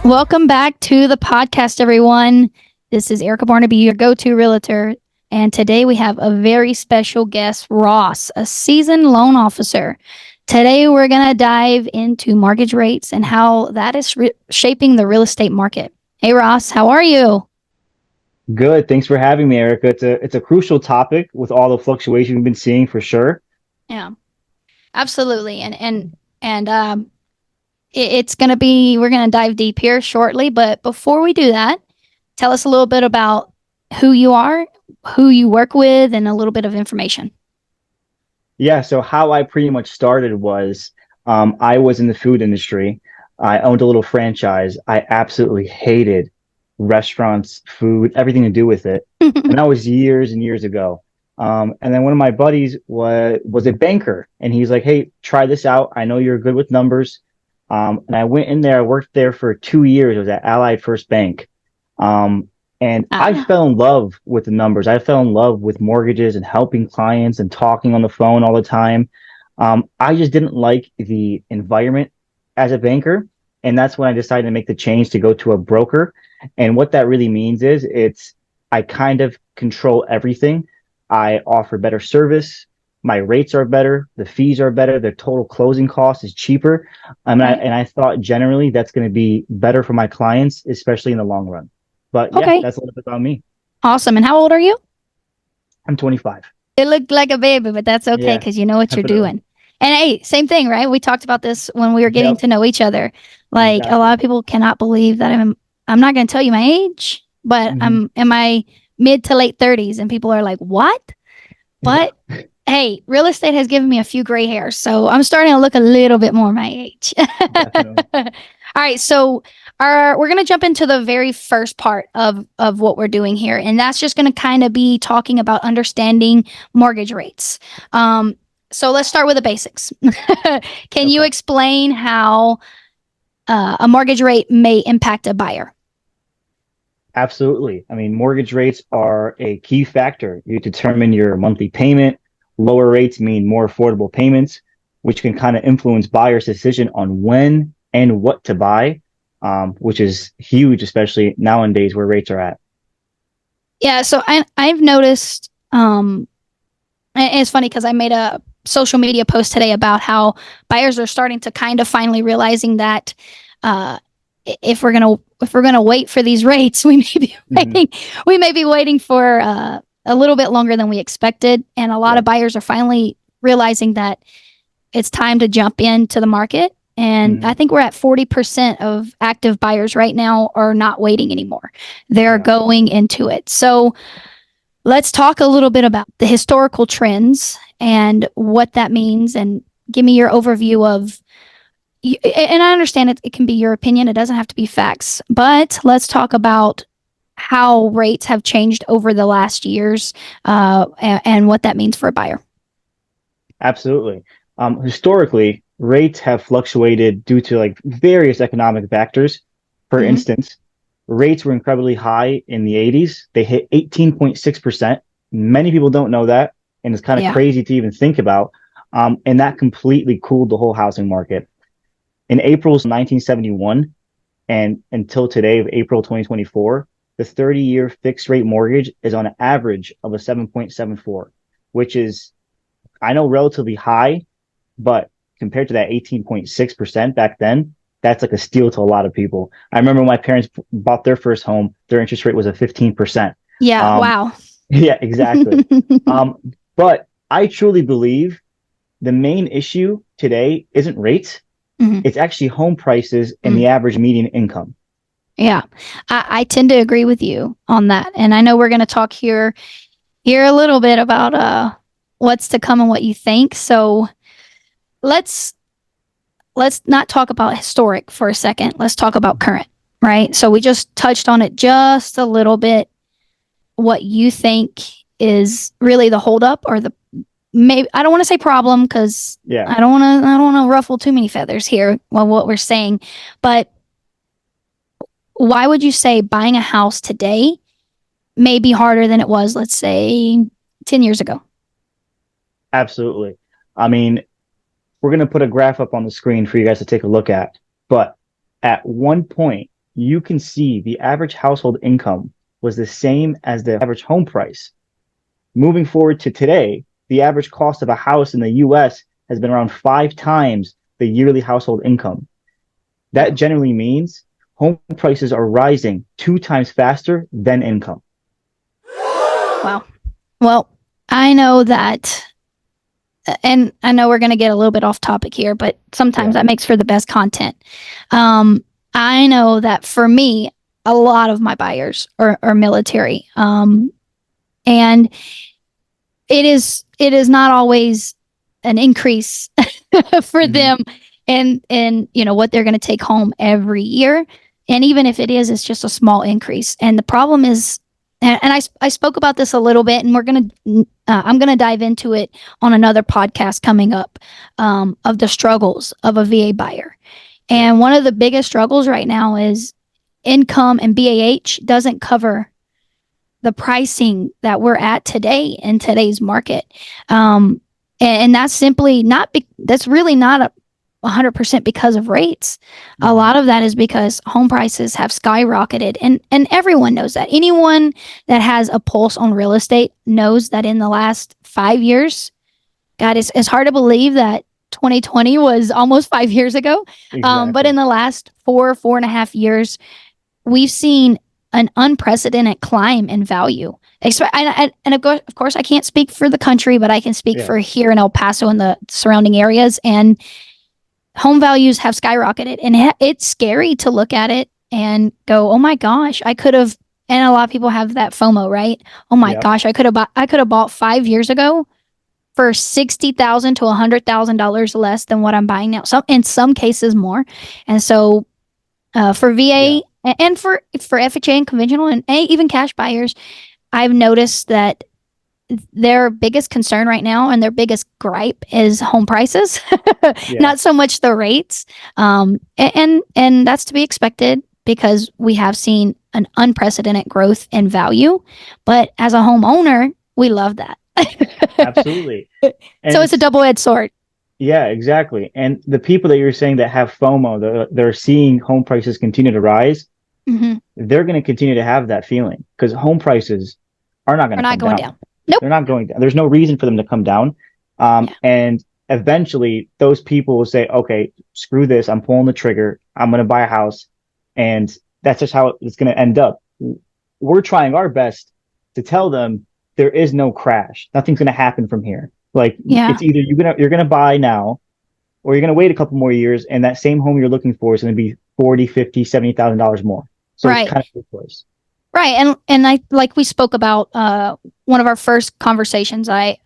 Welcome back to the podcast, everyone. This is Erica Barnaby, your go-to realtor. And today we have a very special guest, Ross, a seasoned loan officer. Today we're going to dive into mortgage rates and how that is shaping the real estate market. Hey, Ross, how are you? Good. Thanks for having me, Erica. It's a crucial topic with all the fluctuation we've been seeing for sure. Yeah, absolutely. And it's going to be, we're going to dive deep here shortly. But before we do that, tell us a little bit about who you are, who you work with, and a little bit of information. Yeah, so how I pretty much started was I was in the food industry. I owned a little franchise. I absolutely hated restaurants, food, everything to do with it. And that was years and years ago. And then one of my buddies was a banker, and he's like, "Hey, try this out. I know you're good with numbers." And I went in there. I worked there for 2 years. It was at Allied First Bank. Um, and I Ah, fell in love with the numbers. I fell in love with mortgages and helping clients and talking on the phone all the time. I just didn't like the environment as a banker. And that's when I decided to make the change to go to a broker. And what that really means is I kind of control everything. I offer better service. My rates are better. The fees are better. The total closing cost is cheaper. right. And I thought generally that's going to be better for my clients, especially in the long run. But yeah, Okay. that's a little bit about me. Awesome. And how old are you? I'm 25. It looked like a baby, but that's okay Yeah, because you know what you're definitely. doing. And hey, same thing, right? We talked about this when we were getting Yep, to know each other. Like a exactly. lot of people cannot believe that I'm not going to tell you my age, but Hmm. I'm in my mid to late 30s and people are like, "What?" Yeah, But hey, real estate has given me a few gray hairs, so I'm starting to look a little bit more my age. definitely. All right, so we're going to jump into the very first part of what we're doing here, and that's just going to kind of be talking about understanding mortgage rates. Um, so let's start with the basics. Can you Okay. explain how a mortgage rate may impact a buyer? Absolutely. I mean, mortgage rates are a key factor. You determine your monthly payment. Lower rates mean more affordable payments, which can kind of influence buyers' decision on when and what to buy, which is huge, especially nowadays where rates are at. Yeah, so I've noticed and it's funny because I made a social media post today about how buyers are starting to kind of finally realizing that uh, if we're gonna wait for these rates, Hmm. we may be waiting for a little bit longer than we expected, and a lot of Yep. buyers are finally realizing that it's time to jump into the market. And I Hmm. think we're at 40% of active buyers right now are not waiting anymore. They're Yeah. going into it. So let's talk a little bit about the historical trends and what that means, and give me your overview of. And I understand it can be your opinion, it doesn't have to be facts, but let's talk about how rates have changed over the last years and what that means for a buyer. Absolutely. Historically, rates have fluctuated due to like various economic factors. For Mm-hmm. instance, rates were incredibly high in the 80s. They hit 18.6%. Many people don't know that, and it's kind of Yeah. crazy to even think about. And that completely cooled the whole housing market. In April 1971 and until today of April 2024, the 30-year fixed rate mortgage is on an average of a 7.74, which is, I know, relatively high, but compared to that 18.6% back then, that's like a steal to a lot of people. I remember when my parents bought their first home, their interest rate was a 15%. Yeah. Um, Wow. yeah, exactly. Um, but I truly believe the main issue today isn't rates, Mhm. it's actually home prices and Mm. the average median income. Yeah, I tend to agree with you on that, and I know we're going to talk here a little bit about what's to come and what you think. So let's let's not talk about historic for a second. Let's talk about current, right? So we just touched on it just a little bit. What you think is really the holdup, or the maybe, I don't want to say problem because Yeah, I don't want to ruffle too many feathers here while what we're saying, but why would you say buying a house today may be harder than it was, let's say, 10 years ago? absolutely. I mean, we're going to put a graph up on the screen for you guys to take a look at. But at one point, you can see the average household income was the same as the average home price. Moving forward to today, the average cost of a house in the US has been around 5 times the yearly household income. That generally means home prices are rising 2 times faster than income. Wow. Well, I know that, and I know we're going to get a little bit off topic here, but sometimes Yeah. that makes for the best content. I know that for me, a lot of my buyers are military. And it is not always an increase for Mm-hmm. them and what they're going to take home every year. And even if it is, it's just a small increase. And the problem is, and I spoke about this a little bit, and I'm gonna dive into it on another podcast coming up, of the struggles of a VA buyer. Yeah. And one of the biggest struggles right now is income, and BAH doesn't cover the pricing that we're at today in today's market. And that's simply not, that's really not 100% because of rates. A Mm-hmm. lot of that is because home prices have skyrocketed. And everyone knows that. Anyone that has a pulse on real estate knows that in the last 5 years, God, it's hard to believe that 2020 was almost 5 years ago. But in Exactly. the last 4.5 years, we've seen an unprecedented climb in value. And of course, I can't speak for the country, but I can speak Yeah. for here in El Paso and the surrounding areas. And home values have skyrocketed. And it's scary to look at it and go, oh my gosh, I could have. And a lot of people have that FOMO, right? Oh my Yep. gosh, I could have bought 5 years ago for $60,000 to $100,000 less than what I'm buying now. Some in some cases more. And so for Yeah. VA and for FHA and conventional and even cash buyers, I've noticed that their biggest concern right now and their biggest gripe is home prices, Yeah. not so much the rates. And that's to be expected because we have seen an unprecedented growth in value. But as a homeowner, we love that. Absolutely. And So it's a it's double edged sword. yeah, exactly. And the people that you're saying that have FOMO, they're seeing home prices continue to rise, Mm-hmm. they're going to continue to have that feeling because home prices are not going We're to not come going down. down. Nope. They're not going down. There's no reason for them to come down. Yeah. And eventually, those people will say, okay, screw this. I'm pulling the trigger. I'm going to buy a house. And that's just how it's going to end up. We're trying our best to tell them there is no crash. Nothing's going to happen from here. Like Yeah. it's either you're gonna buy now or you're going to wait a couple more years and that same home you're looking for is going to be 40, 50, $70,000 more. So it's Right. kind of your choice. Right. And I, like we spoke about, one of our first conversations, I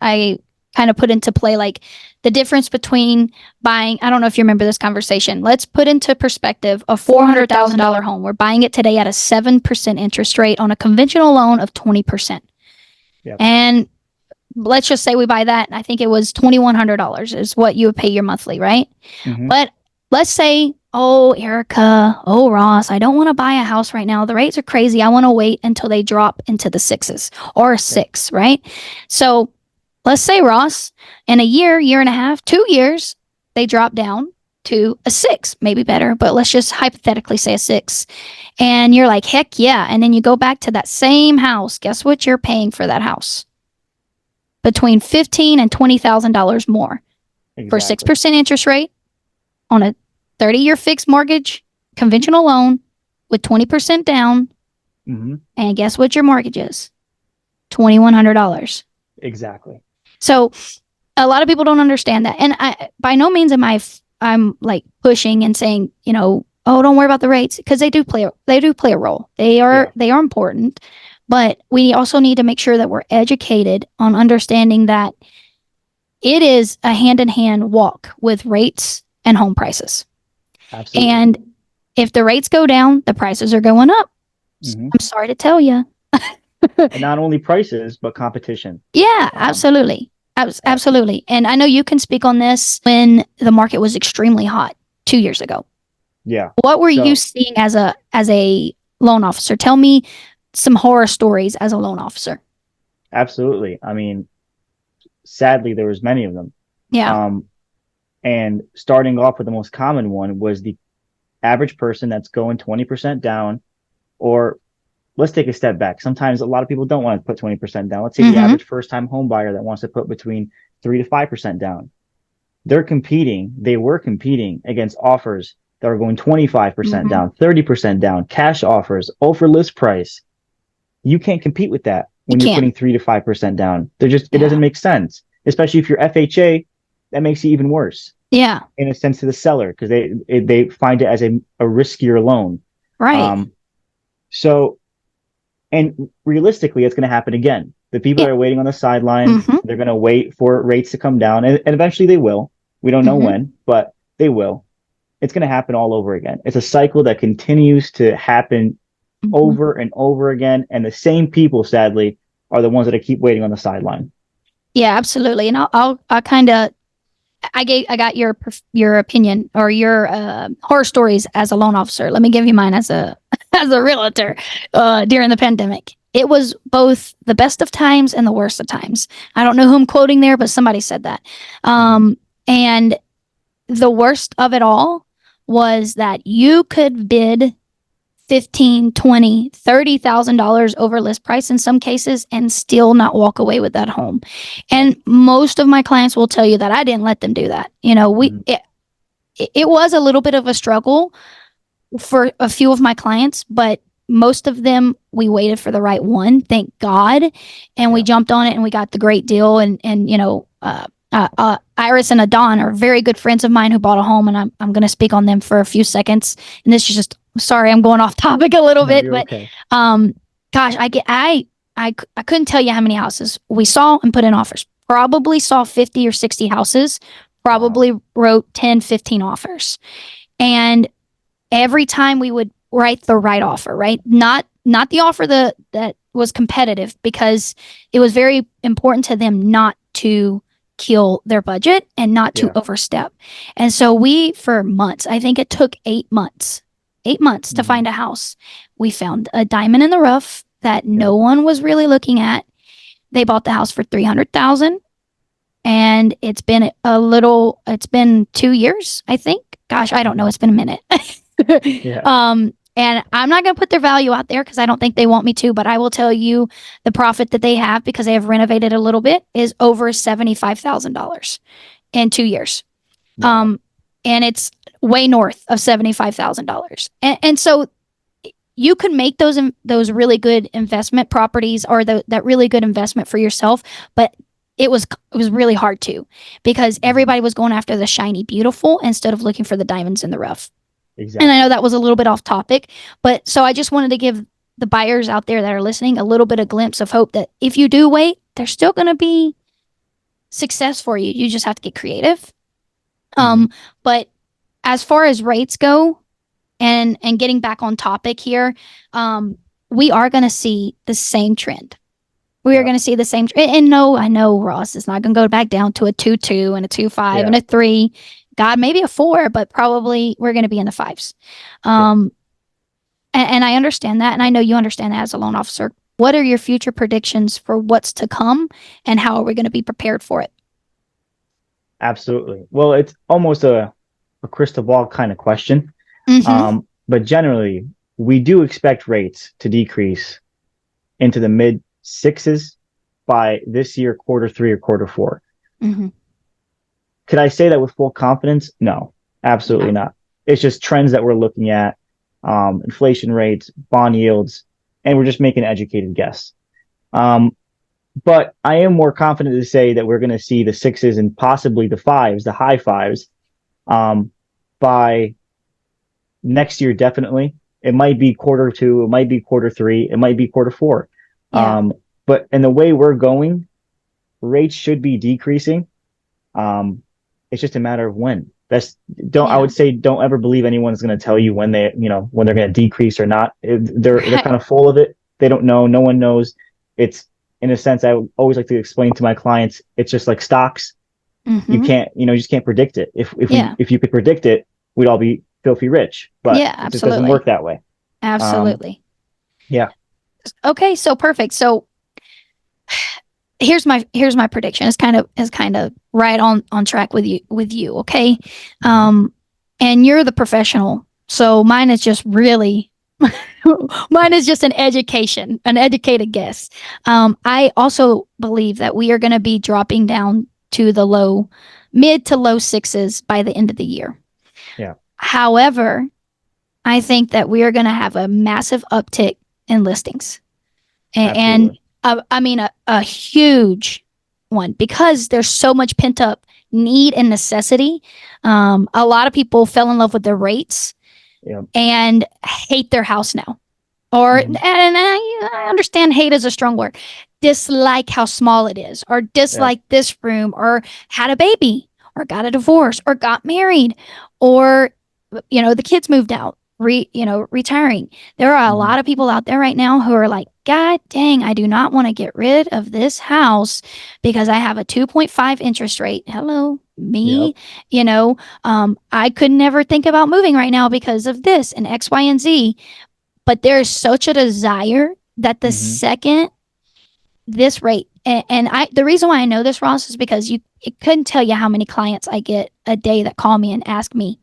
kind of put into play like the difference between buying, I don't know if you remember this conversation. Let's put into perspective a $400,000 home. We're buying it today at a 7% interest rate on a conventional loan of 20%. Yep. And let's just say we buy that. I think it was $2,100 is what you would pay your monthly, right? Mm-hmm. But let's say, oh, Erica, oh, Ross, I don't want to buy a house right now. The rates are crazy. I want to wait until they drop into the sixes or a Yep. six, right? So let's say, Ross, in a year and a half, 2 years, they drop down to a six, maybe better, but let's just hypothetically say a six. And you're like, heck yeah. And then you go back to that same house. Guess what you're paying for that house? Between $15,000 and $20,000 more for Exactly. 6% interest rate on a 30-year fixed mortgage, conventional loan with 20% down. Mm-hmm. And guess what your mortgage is? $2,100. Exactly. So a lot of people don't understand that. And by no means I'm like pushing and saying, oh, don't worry about the rates because they do play a role. They Yeah. are they are important, but we also need to make sure that we're educated on understanding that it is a hand in hand walk with rates and home prices. Absolutely. And if the rates go down, the prices are going up. Mm-hmm. I'm sorry to tell you. And not only prices, but competition. Yeah, Um, absolutely. absolutely. Absolutely. And I know you can speak on this when the market was extremely hot 2 years ago. Yeah. What were you So seeing as a loan officer? Tell me some horror stories as a loan officer. absolutely. I mean, sadly, there was many of them. Yeah. Um, and starting off with the most common one was the average person that's going 20% down, or let's take a step back. Sometimes a lot of people don't want to put 20% down. Let's say the Mm-hmm. average first time home buyer that wants to put between 3 to 5% down. They were competing against offers that are going 25% Mm-hmm. down, 30% down, cash offers, over list price. You can't compete with that You when you're can't. putting 3 to 5% down. It Yeah. doesn't make sense, especially if you're FHA. That makes it even worse Yeah. in a sense to the seller because they find it as a riskier loan. Right. Um, so, and realistically, it's going to happen again. The people Yeah. that are waiting on the sideline, Mm-hmm. they're going to wait for rates to come down, and eventually they will. We don't know Mm-hmm. when, but they will. It's going to happen all over again. It's a cycle that continues to happen Mm-hmm. over and over again, and the same people, sadly, are the ones that keep waiting on the sideline. Yeah, absolutely. And I'll kind of I got your opinion or your horror stories as a loan officer. Let me give you mine as a as a realtor during the pandemic. It was both the best of times and the worst of times. I don't know who I'm quoting there, but somebody said that. Mm-hmm. And the worst of it all was that you could bid 15, 20, $30,000 over list price in some cases and still not walk away with that home. Right. And most of my clients will tell you that I didn't let them do that. You know, Mm-hmm. it was a little bit of a struggle for a few of my clients, but most of them we waited for the right one, thank God, and we Yeah. jumped on it and we got the great deal. And Iris and Adon are very good friends of mine who bought a home, and I'm going to speak on them for a few seconds. And this is just sorry, I'm going off topic a little No, bit, you're but okay. um, gosh, I couldn't tell you how many houses we saw and put in offers. Probably saw 50 or 60 houses. Wow. Probably wrote 10, 15 offers, and every time we would write the right offer, right? Not the offer that was competitive because it was very important to them not to kill their budget and not to Yeah. overstep. And so we for months, I think it took 8 months. 8 months to Mm-hmm. find a house. We found a diamond in the rough that Yep. no one was really looking at. They bought the house for 300,000 and it's been 2 years, I think. Gosh, I don't know. Mm-hmm. It's been a minute. Yeah. And I'm not going to put their value out there because I don't think they want me to, but I will tell you the profit that they have because they have renovated a little bit is over $75,000 in 2 years. Wow. Um, and it's way north of $75,000. And so you can make those really good investment properties or that really good investment for yourself, but it was really hard to because Mm-hmm. everybody was going after the shiny beautiful instead of looking for the diamonds in the rough. And I know Exactly. that was a little bit off topic, but so I just wanted to give the buyers out there that are listening a little bit of glimpse of hope that if you do wait, there's still going to be success for you. You just have to get creative. Mm-hmm. But as far as rates go, and getting back on topic here, we are going to see the same trend. We are Yep. going to see the same. And no, I know Ross is not going to go back down to a 2.2 and a 2.5 and Yeah. a 3. God, maybe a 4, but probably we're going to be in the fives. Yeah. Um, and I understand that. And I know you understand that as a loan officer. What are your future predictions for what's to come? And how are we going to be prepared for it? Absolutely. Well, it's almost a crystal ball kind of question. Mm-hmm. But generally, we do expect rates to decrease into the mid sixes by this year, Q3 or Q4. Mm-hmm. Could I say that with full confidence? No, absolutely Yeah. not. It's just trends that we're looking at, inflation rates, bond yields, and we're just making an educated guess. Um, but I am more confident to say that we're going to see the sixes and possibly the fives, the high fives, um, by next year, definitely. It might be Q2, it might be Q3, it might be Q4. Yeah. But in the way we're going, rates should be decreasing. Um, it's just a matter of when. I Yeah. would say don't ever believe anyone's going to tell you when they're going to decrease or not. They're kind of full of it. They don't know. No one knows. It's in a sense, I always like to explain to my clients, it's just like stocks. You Mm-hmm. can't, you just can't predict it. Yeah. If you could predict it, we'd all be filthy rich, but Yeah. it just doesn't Absolutely. work that way. Um, Absolutely. yeah. Okay. So perfect. So here's my prediction. It's kind of right on track with you. Okay. Mhm. And you're the professional So mine is just really, mine is just an education, an educated guess. I also believe that we are going to be dropping down to the mid to low sixes by the end of the year. Yeah, However, I think that we are going to have a massive uptick in listings. And absolutely. I mean, a huge one because there's so much pent up need and necessity. A lot of people fell in love with their rates Yeah. and hate their house now. Or, and Hmm. I understand hate is a strong word, dislike how small it is, or Yeah. dislike this room, or had a baby, or got a divorce, or got married, or, the kids moved out, retiring. There are a Hmm. lot of people out there right now who are like, God dang, I do not want to get rid of this house because I have a 2.5 interest rate. Hello, Yep. me, I could never think about moving right now because of this and X, Y, and Z. But there's such a desire that the Hmm. second this rate, and the reason why I know this, Ross, is because it couldn't tell you how many clients I get a day that call me and ask me,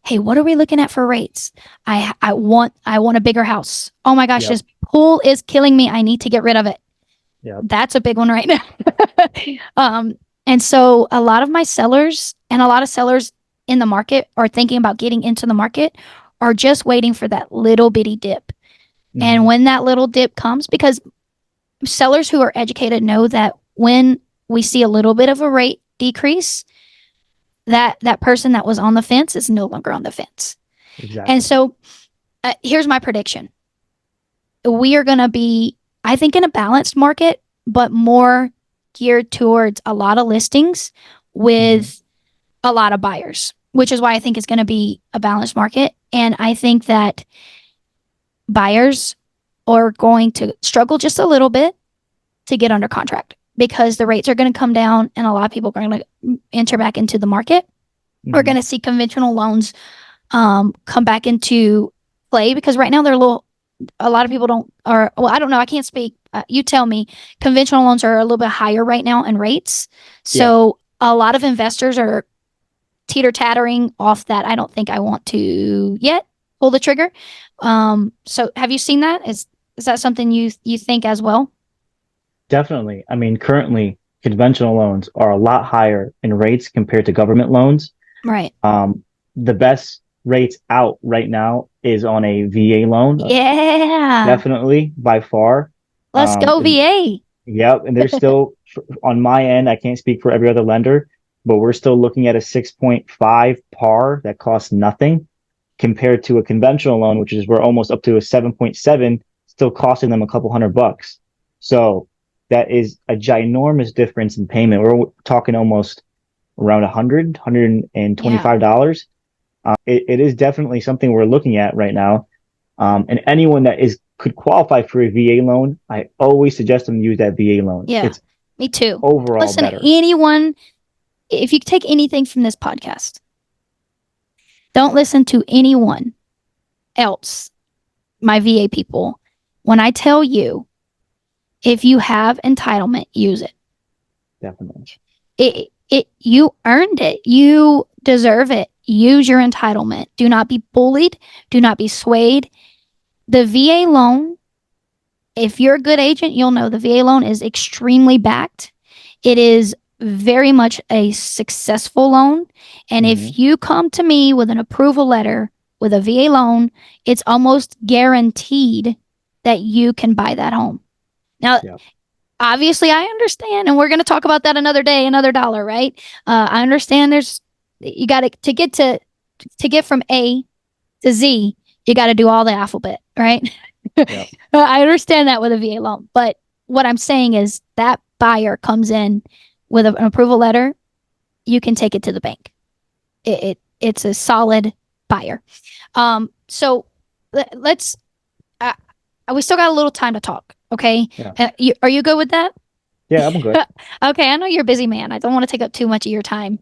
hey, what are we looking at for rates? I want a bigger house. Oh my gosh, Yep. this pool is killing me. I need to get rid of it. Yep. That's a big one right now. And so a lot of my sellers and a lot of sellers in the market are thinking about getting into the market are just waiting for that little bitty dip. And Hmm. when that little dip comes, because sellers who are educated know that when we see a little bit of a rate decrease, that person that was on the fence is no longer on the fence. And Exactly. so here's my prediction. We are going to be, I think, in a balanced market, but more geared towards a lot of listings Hmm. with a lot of buyers, which is why I think it's going to be a balanced market. And I think that buyers are going to struggle just a little bit to get under contract because the rates are going to come down and a lot of people are going to enter back into the market. We're Hmm. going to see conventional loans come back into play because right now they're a lot of people don't, or, well, I don't know. I can't speak. You tell me. Conventional loans are a little bit higher right now in rates. Yeah. So a lot of investors are teeter tattering off that. I don't think I want to yet pull the trigger. So have you seen that? Is that something you think as well? Definitely. I mean, currently, conventional loans are a lot higher in rates compared to government loans. Right. The best rates out right now is on a VA loan, Yeah. definitely by far. Let's go And VA. yep, and there's still on my end, I can't speak for every other lender, but we're still looking at a 6.5 par that costs nothing compared to a conventional loan, which is we're almost up to a 7.7, still costing them a couple $100. So that is a ginormous difference in payment. We're talking almost around 100, Yeah. $125. It is definitely something we're looking at right now. And anyone that is could qualify for a VA loan, I always suggest them use that VA loan. Yeah. It's Me too. overall Listen to better. anyone. If you take anything from this podcast, don't listen to anyone else, my VA people. When I tell you, if you have entitlement, use it. Definitely. You earned it. You deserve it. Use your entitlement. Do not be bullied. Do not be swayed. The VA loan, if you're a good agent, you'll know the VA loan is extremely backed. It is very much a successful loan. And Hmm. if you come to me with an approval letter with a VA loan, it's almost guaranteed that you can buy that home. Now, Yeah. obviously, I understand, and we're going to talk about that another day, another dollar, right? I understand there's, you got to get from A to Z, you got to do all the alphabet, right? Yeah. I understand that with a VA loan, but what I'm saying is that buyer comes in with an approval letter, you can take it to the bank. It's a solid buyer. So let's. Uh, we still got a little time to talk. Okay, Yeah. are you good with that? Yeah. I'm good. Okay, I know you're a busy man. I don't want to take up too much of your time.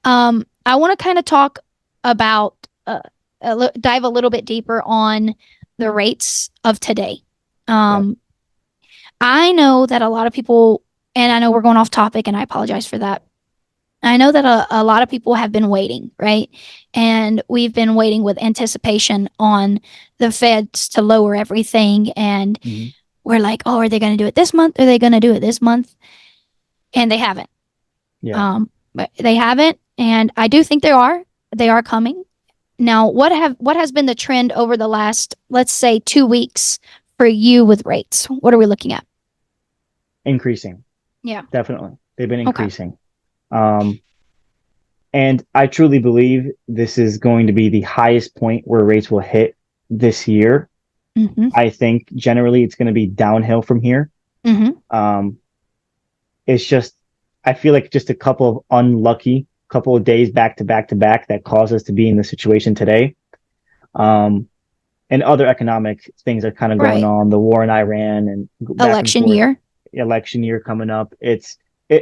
I want to kind of talk about dive a little bit deeper on the rates of today. Yeah. Um, I know that a lot of people, and I know we're going off topic, and I apologize for that. I know that a lot of people have been waiting, right? And we've been waiting with anticipation on the feds to lower everything. And Mhm. we're like, oh, are they going to do it this month? Are they going to do it this month? And they haven't. Yeah. But they haven't. And I do think they are coming. Now, what has been the trend over the last, let's say, 2 weeks for you with rates? What are we looking at? Increasing. Yeah. Definitely. They've been Okay. increasing. Um, and I truly believe this is going to be the highest point where rates will hit this year. Mm-hmm. I think generally it's going to be downhill from here. Mm-hmm. Um, it's just, I feel like just a couple of unlucky couple of days back to back to back that caused us to be in the situation today. Um, and other economic things are kind of going Right. on, the war in Iran and back and Election forth, year. election year coming up. It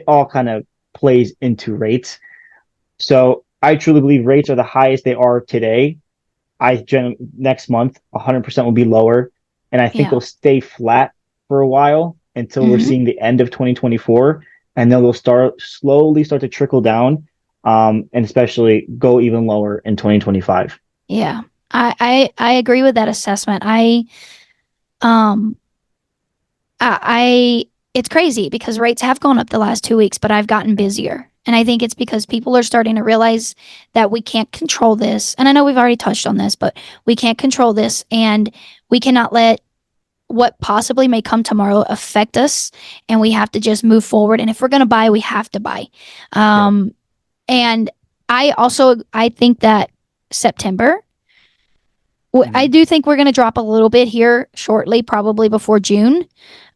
all kind of plays into rates. So I truly believe rates are the highest they are today. Next month 100% will be lower, and I think Yeah. they'll stay flat for a while until we're Mm-hmm. seeing the end of 2024, and then they'll start to trickle down, and especially go even lower in 2025. Yeah. I agree with that assessment. Um I it's crazy because rates have gone up the last 2 weeks, but I've gotten Yeah, busier. And I think it's because people are starting to realize that we can't control this. And I know we've already touched on this, but we can't control this and we cannot let what possibly may come tomorrow affect us. And we have to just move forward. And if we're going to buy, we have to buy. yeah, Um, and I think that September, I mhm, do think we're going to drop a little bit here shortly, probably before June.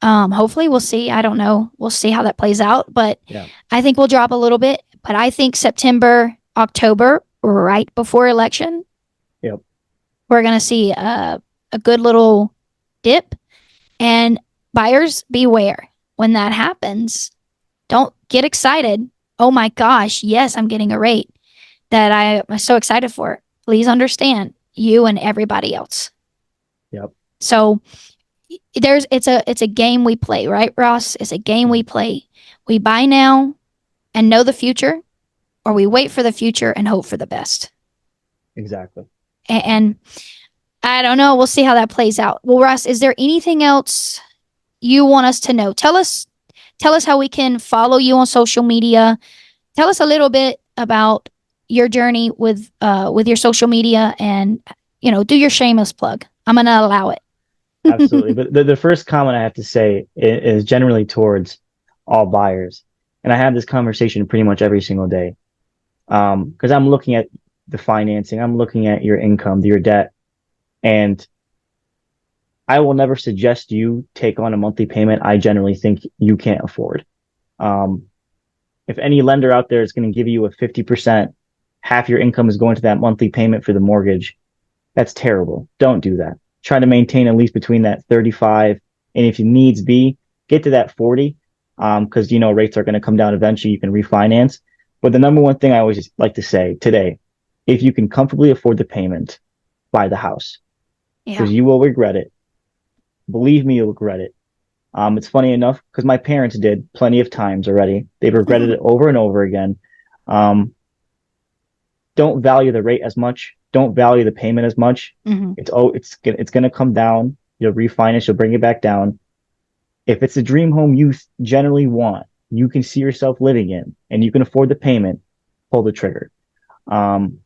Hopefully, we'll see. I don't know. We'll see how that plays out, but yeah, I think we'll drop a little bit. But I think September, October, right before election, yep, we're going to see a good little dip. And buyers, beware when that happens. Don't get excited. Oh my gosh, yes, I'm getting a rate that I'm so excited for. Please understand you and everybody else. yep, So it's a game we play, right, Ross? It's a game yeah, we play. We buy now and know the future, or we wait for the future and hope for the best. exactly. And I don't know. We'll see how that plays out. Well, Ross, is there anything else you want us to know? Tell us how we can follow you on social media. Tell us a little bit about your journey with your social media, and do your shameless plug. I'm gonna allow it. Absolutely. But the first comment I have to say is generally towards all buyers. And I have this conversation pretty much every single day. Because I'm looking at the financing, I'm looking at your income, your debt, and I will never suggest you take on a monthly payment I generally think you can't afford. Um, if any lender out there is going to give you a 50%, half your income is going to that monthly payment for the mortgage, that's terrible. Don't do that. Try to maintain at least between that 35, and if you needs be, get to that 40, because rates are going to come down eventually. You can refinance. But the number one thing I always just like to say today, if you can comfortably afford the payment, buy the house, Yeah. because you will regret it. Believe me, you'll regret it. It's funny enough because my parents did plenty of times already. They've regretted it over and over again. Um, don't value the rate as much. Don't value the payment as much. Hmm. It's gonna come down. You'll refinance. You'll bring it back down. If it's a dream home you generally want, you can see yourself living in, and you can afford the payment, pull the trigger. Um,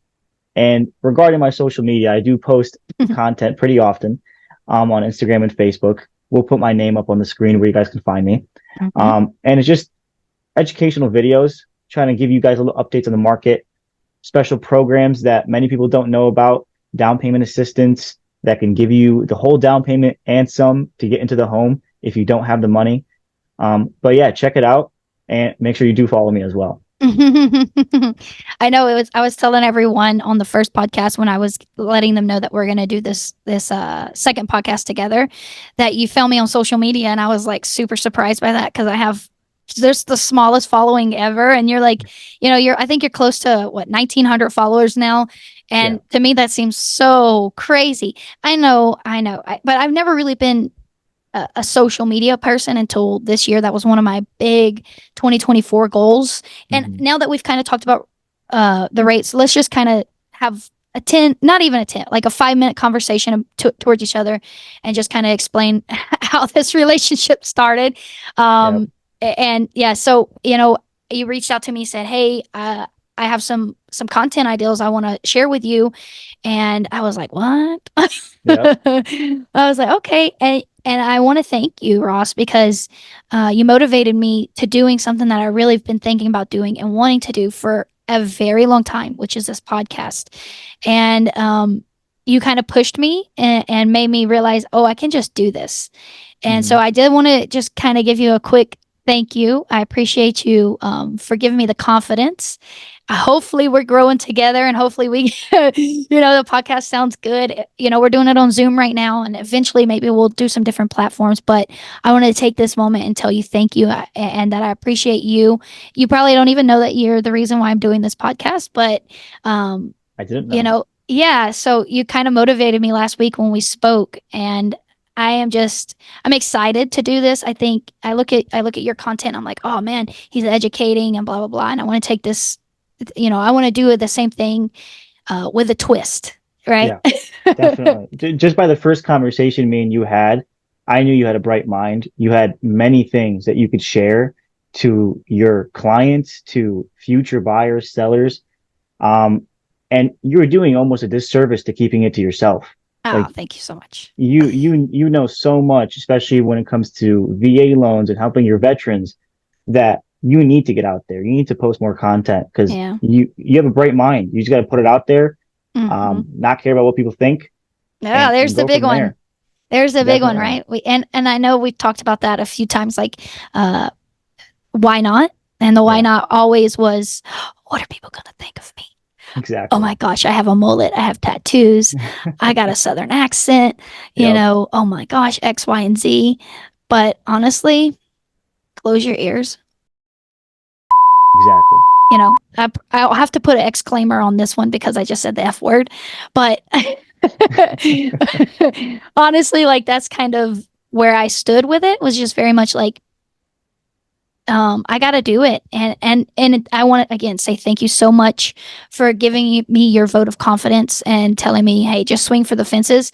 and regarding my social media, I do post content pretty often, on Instagram and Facebook. We'll put my name up on the screen where you guys can find me. Hmm. And it's just educational videos, trying to give you guys a little updates on the market, special programs that many people don't know about, down payment assistance that can give you the whole down payment and some to get into the home if you don't have the money. But yeah, check it out and make sure you do follow me as well. I know I was telling everyone on the first podcast when I was letting them know that we're going to do this second podcast together, that you found me on social media, and I was like super surprised by that because I have just the smallest following ever, and you're like, I think you're close to what, 1,900 followers now, Yeah. and to me that seems so crazy. I know, but I've never really been a social media person until this year. That was one of my big 2024 goals. And Hmm. now that we've kind of talked about the rates, let's just kind of have a 10, not even a 10, like a 5 minute conversation towards each other and just kind of explain how this relationship started. Yep. And yeah, so, you know, you reached out to me, said, hey, I have some content ideas I want to share with you. And I was like, what? Yep. I was like, okay. And I want to thank you, Ross, because you motivated me to doing something that I really have been thinking about doing and wanting to do for a very long time, which is this podcast. And you kind of pushed me and made me realize, oh, I can just do this. And so Hmm. I did want to just kind of give you a quick thank you. I appreciate you for giving me the confidence. Hopefully we're growing together and hopefully we the podcast sounds good. You know, we're doing it on Zoom right now and eventually maybe we'll do some different platforms, but I want to take this moment and tell you thank you and that I appreciate you. You probably don't even know that you're the reason why I'm doing this podcast, but um I didn't know. yeah, so you kind of motivated me last week when we spoke and I'm excited to do this. I think I look at your content, I'm like, oh man, he's educating and blah blah blah. And I want to take this, I want to do the same thing with a twist, right? Yeah, definitely. Just by the first conversation me and you had, I knew you had a bright mind. You had many things that you could share to your clients, to future buyers, sellers. Um, and you were doing almost a disservice to keeping it to yourself. Oh, Like thank you so much. you know so much, especially when it comes to VA loans and helping your veterans, that you need to get out there. You need to post more content because Yeah. you have a bright mind. You just got to put it out there, Hmm. not care about what people think, Yeah, there's and the go big from one. there. There's the big one, Definitely. right? And I know we've talked about that a few times, like why not? And the why Yeah, not always was, what are people gonna think of me? Oh exactly. my gosh, I have a mullet, I have tattoos, I got a southern accent, Yep, oh my gosh, X, Y, and Z. But honestly, close your ears. exactly. I'll have to put an exclaimer on this one because I just said the F word. But honestly, like that's kind of where I stood with it, was just very much like, I got to do it. And I want to again say thank you so much for giving me your vote of confidence and telling me, hey, just swing for the fences.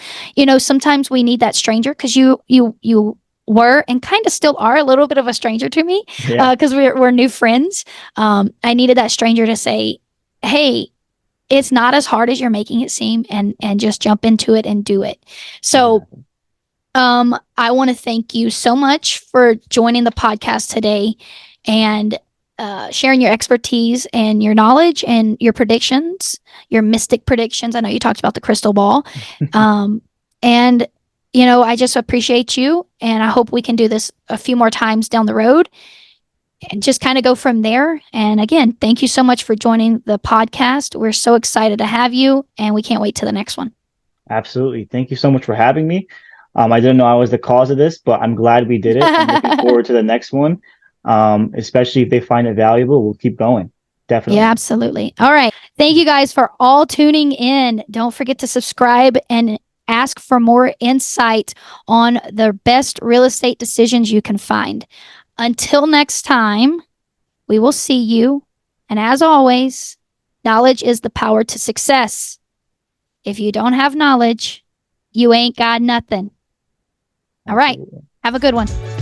Sometimes we need that stranger, because you were and kind of still are a little bit of a stranger to me, Yeah, because we're new friends. I needed that stranger to say, hey, it's not as hard as you're making it seem, and just jump into it and do it. So exactly. I want to thank you so much for joining the podcast today and sharing your expertise and your knowledge and your predictions, your mystic predictions. I know you talked about the crystal ball. Um, and, I just appreciate you. And I hope we can do this a few more times down the road and just kind of go from there. And again, thank you so much for joining the podcast. We're so excited to have you, and we can't wait to the next one. Absolutely. Thank you so much for having me. I didn't know I was the cause of this, but I'm glad we did it. I'm looking forward to the next one. Especially if they find it valuable, we'll keep going. Yeah, Definitely. absolutely. All right. Thank you guys for all tuning in. Don't forget to subscribe and ask for more insight on the best real estate decisions you can find. Until next time, we will see you. And as always, knowledge is the power to success. If you don't have knowledge, you ain't got nothing. All right. Absolutely. Have a good one.